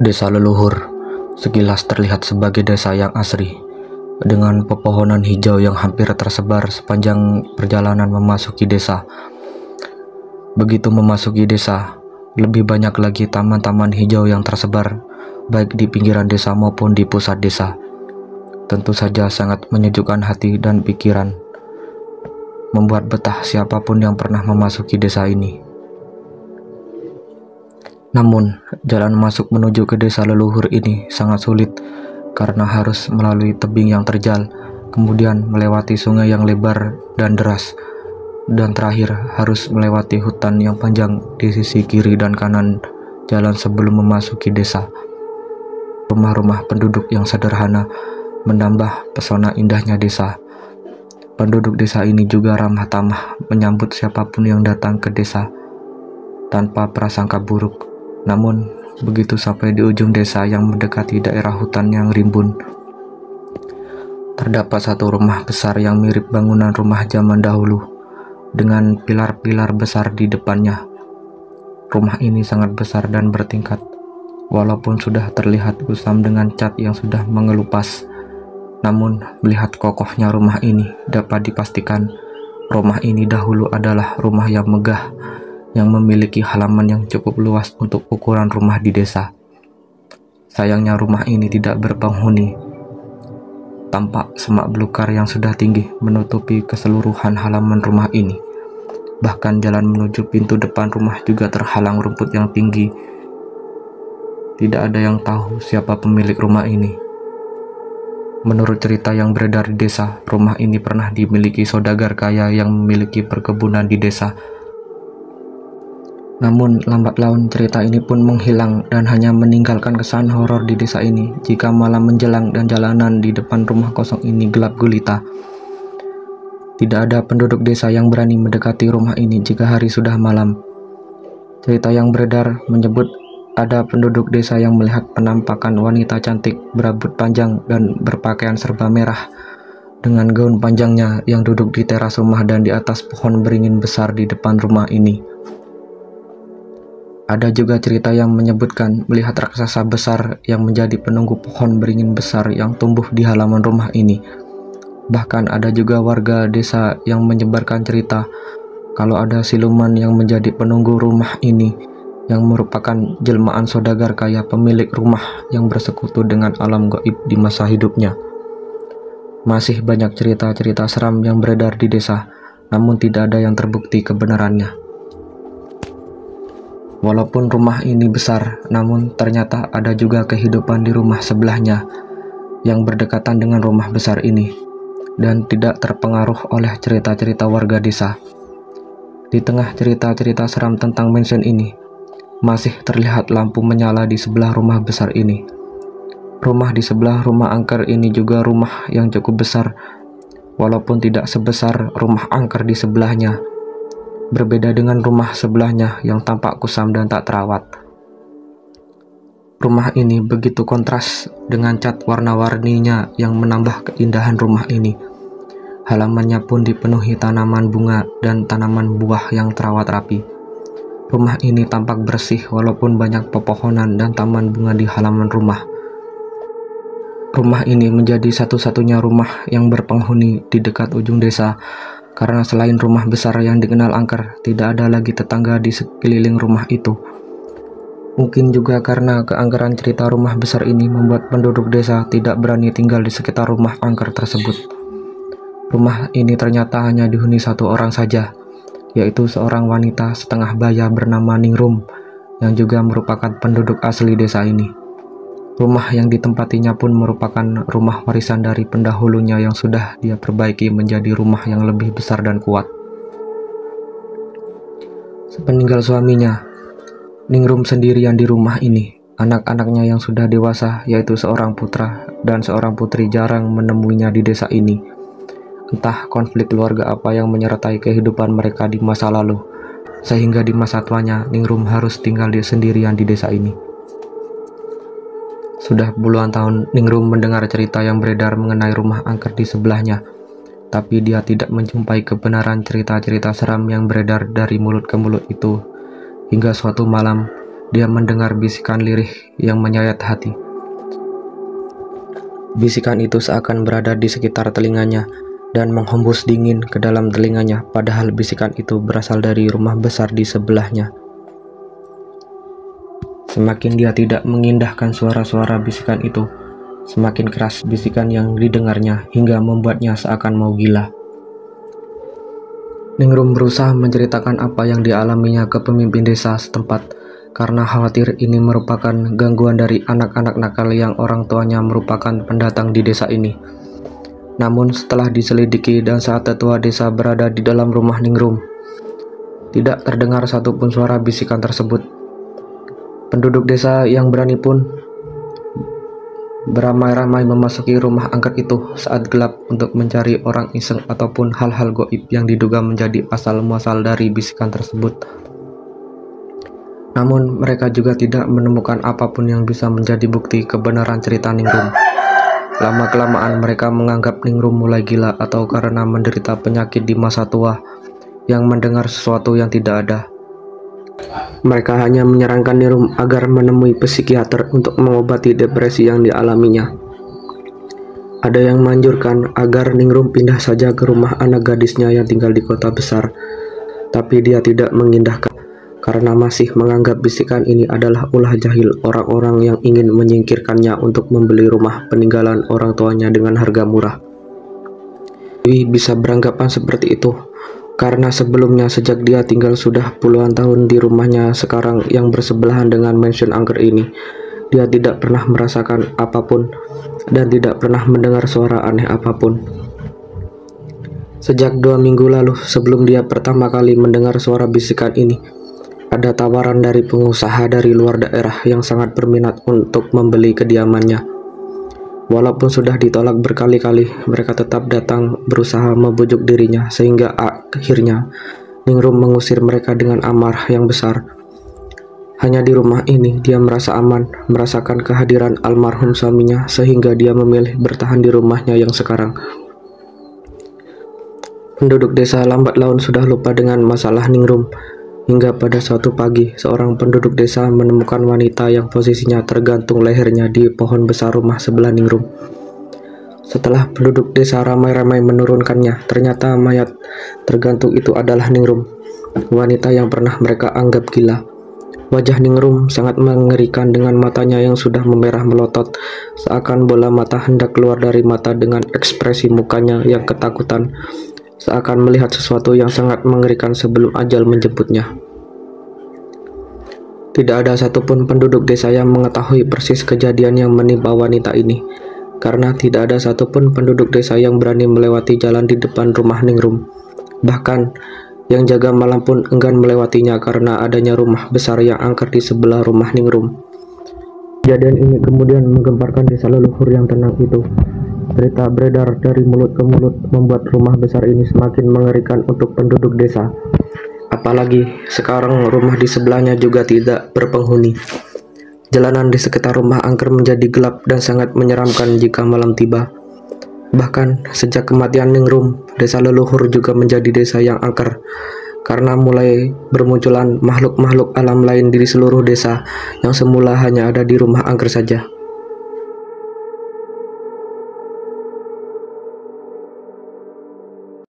Desa leluhur sekilas terlihat sebagai desa yang asri, dengan pepohonan hijau yang hampir tersebar sepanjang perjalanan memasuki desa. Begitu memasuki desa, lebih banyak lagi taman-taman hijau yang tersebar, baik di pinggiran desa maupun di pusat desa. Tentu saja sangat menyejukkan hati dan pikiran, membuat betah siapapun yang pernah memasuki desa ini. Namun, jalan masuk menuju ke desa leluhur ini sangat sulit karena harus melalui tebing yang terjal, kemudian melewati sungai yang lebar dan deras, dan terakhir harus melewati hutan yang panjang di sisi kiri dan kanan jalan sebelum memasuki desa. Rumah-rumah penduduk yang sederhana menambah pesona indahnya desa. Penduduk desa ini juga ramah tamah menyambut siapapun yang datang ke desa tanpa prasangka buruk. Namun, begitu sampai di ujung desa yang mendekati daerah hutan yang rimbun, terdapat satu rumah besar yang mirip bangunan rumah zaman dahulu, dengan pilar-pilar besar di depannya. Rumah ini sangat besar dan bertingkat, walaupun sudah terlihat kusam dengan cat yang sudah mengelupas. Namun, melihat kokohnya rumah ini, dapat dipastikan rumah ini dahulu adalah rumah yang megah, yang memiliki halaman yang cukup luas untuk ukuran rumah di desa. Sayangnya rumah ini tidak berpenghuni. Tampak semak belukar yang sudah tinggi menutupi keseluruhan halaman rumah ini. Bahkan jalan menuju pintu depan rumah juga terhalang rumput yang tinggi. Tidak ada yang tahu siapa pemilik rumah ini. Menurut cerita yang beredar di desa, rumah ini pernah dimiliki saudagar kaya yang memiliki perkebunan di desa. Namun, lambat laun cerita ini pun menghilang dan hanya meninggalkan kesan horor di desa ini jika malam menjelang dan jalanan di depan rumah kosong ini gelap gulita. Tidak ada penduduk desa yang berani mendekati rumah ini jika hari sudah malam. Cerita yang beredar menyebut ada penduduk desa yang melihat penampakan wanita cantik berambut panjang dan berpakaian serba merah dengan gaun panjangnya yang duduk di teras rumah dan di atas pohon beringin besar di depan rumah ini. Ada juga cerita yang menyebutkan melihat raksasa besar yang menjadi penunggu pohon beringin besar yang tumbuh di halaman rumah ini. Bahkan ada juga warga desa yang menyebarkan cerita kalau ada siluman yang menjadi penunggu rumah ini, yang merupakan jelmaan saudagar kaya pemilik rumah yang bersekutu dengan alam gaib di masa hidupnya. Masih banyak cerita-cerita seram yang beredar di desa, namun tidak ada yang terbukti kebenarannya. Walaupun rumah ini besar, namun ternyata ada juga kehidupan di rumah sebelahnya yang berdekatan dengan rumah besar ini dan tidak terpengaruh oleh cerita-cerita warga desa. Di tengah cerita-cerita seram tentang mansion ini, masih terlihat lampu menyala di sebelah rumah besar ini. Rumah di sebelah rumah angker ini juga rumah yang cukup besar, walaupun tidak sebesar rumah angker di sebelahnya. Berbeda dengan rumah sebelahnya yang tampak kusam dan tak terawat. Rumah ini begitu kontras dengan cat warna-warninya yang menambah keindahan rumah ini. Halamannya pun dipenuhi tanaman bunga dan tanaman buah yang terawat rapi. Rumah ini tampak bersih walaupun banyak pepohonan dan taman bunga di halaman rumah. Rumah ini menjadi satu-satunya rumah yang berpenghuni di dekat ujung desa, karena selain rumah besar yang dikenal angker, tidak ada lagi tetangga di sekeliling rumah itu. Mungkin juga karena keangkeran cerita rumah besar ini membuat penduduk desa tidak berani tinggal di sekitar rumah angker tersebut. Rumah ini ternyata hanya dihuni satu orang saja, yaitu seorang wanita setengah baya bernama Ningrum, yang juga merupakan penduduk asli desa ini. Rumah yang ditempatinya pun merupakan rumah warisan dari pendahulunya yang sudah dia perbaiki menjadi rumah yang lebih besar dan kuat. Sepeninggal suaminya, Ningrum sendirian di rumah ini. Anak-anaknya yang sudah dewasa, yaitu seorang putra dan seorang putri, jarang menemuinya di desa ini. Entah konflik keluarga apa yang menyertai kehidupan mereka di masa lalu, sehingga di masa tuanya Ningrum harus tinggal sendirian di desa ini. Sudah puluhan tahun Ningrum mendengar cerita yang beredar mengenai rumah angker di sebelahnya, tapi dia tidak menjumpai kebenaran cerita-cerita seram yang beredar dari mulut ke mulut itu. Hingga suatu malam, dia mendengar bisikan lirih yang menyayat hati. Bisikan itu seakan berada di sekitar telinganya dan menghembus dingin ke dalam telinganya, padahal bisikan itu berasal dari rumah besar di sebelahnya. Semakin dia tidak mengindahkan suara-suara bisikan itu, semakin keras bisikan yang didengarnya hingga membuatnya seakan mau gila. Ningrum berusaha menceritakan apa yang dialaminya ke pemimpin desa setempat karena khawatir ini merupakan gangguan dari anak-anak nakal yang orang tuanya merupakan pendatang di desa ini. Namun setelah diselidiki dan saat tetua desa berada di dalam rumah Ningrum, tidak terdengar satupun suara bisikan tersebut. Penduduk desa yang berani pun beramai-ramai memasuki rumah angker itu saat gelap untuk mencari orang iseng ataupun hal-hal goib yang diduga menjadi asal-muasal dari bisikan tersebut. Namun mereka juga tidak menemukan apapun yang bisa menjadi bukti kebenaran cerita Ningrum. Lama-kelamaan mereka menganggap Ningrum mulai gila atau karena menderita penyakit di masa tua yang mendengar sesuatu yang tidak ada. Mereka hanya menyarankan Ningrum agar menemui psikiater untuk mengobati depresi yang dialaminya. Ada yang menganjurkan agar Ningrum pindah saja ke rumah anak gadisnya yang tinggal di kota besar, tapi dia tidak mengindahkan karena masih menganggap bisikan ini adalah ulah jahil orang-orang yang ingin menyingkirkannya untuk membeli rumah peninggalan orang tuanya dengan harga murah. Dewi bisa beranggapan seperti itu karena sebelumnya sejak dia tinggal sudah puluhan tahun di rumahnya sekarang yang bersebelahan dengan mansion angker ini, dia tidak pernah merasakan apapun dan tidak pernah mendengar suara aneh apapun. Sejak 2 minggu lalu sebelum dia pertama kali mendengar suara bisikan ini, ada tawaran dari pengusaha dari luar daerah yang sangat berminat untuk membeli kediamannya. Walaupun sudah ditolak berkali-kali, mereka tetap datang berusaha membujuk dirinya sehingga akhirnya Ningrum mengusir mereka dengan amarah yang besar. Hanya di rumah ini dia merasa aman, merasakan kehadiran almarhum suaminya sehingga dia memilih bertahan di rumahnya yang sekarang. Penduduk desa lambat laun sudah lupa dengan masalah Ningrum. Hingga pada suatu pagi, seorang penduduk desa menemukan wanita yang posisinya tergantung lehernya di pohon besar rumah sebelah Ningrum. Setelah penduduk desa ramai-ramai menurunkannya, ternyata mayat tergantung itu adalah Ningrum, wanita yang pernah mereka anggap gila. Wajah Ningrum sangat mengerikan dengan matanya yang sudah memerah melotot, seakan bola mata hendak keluar dari mata dengan ekspresi mukanya yang ketakutan, seakan melihat sesuatu yang sangat mengerikan sebelum ajal menjemputnya. Tidak ada satupun penduduk desa yang mengetahui persis kejadian yang menimpa wanita ini, karena tidak ada satupun penduduk desa yang berani melewati jalan di depan rumah Ningrum. Bahkan, yang jaga malam pun enggan melewatinya karena adanya rumah besar yang angker di sebelah rumah Ningrum. Kejadian ini kemudian menggemparkan desa leluhur yang tenang itu. Berita beredar dari mulut ke mulut membuat rumah besar ini semakin mengerikan untuk penduduk desa. Apalagi sekarang rumah di sebelahnya juga tidak berpenghuni. Jalanan di sekitar rumah angker menjadi gelap dan sangat menyeramkan jika malam tiba. Bahkan sejak kematian Ningrum, desa leluhur juga menjadi desa yang angker karena mulai bermunculan makhluk-makhluk alam lain di seluruh desa yang semula hanya ada di rumah angker saja.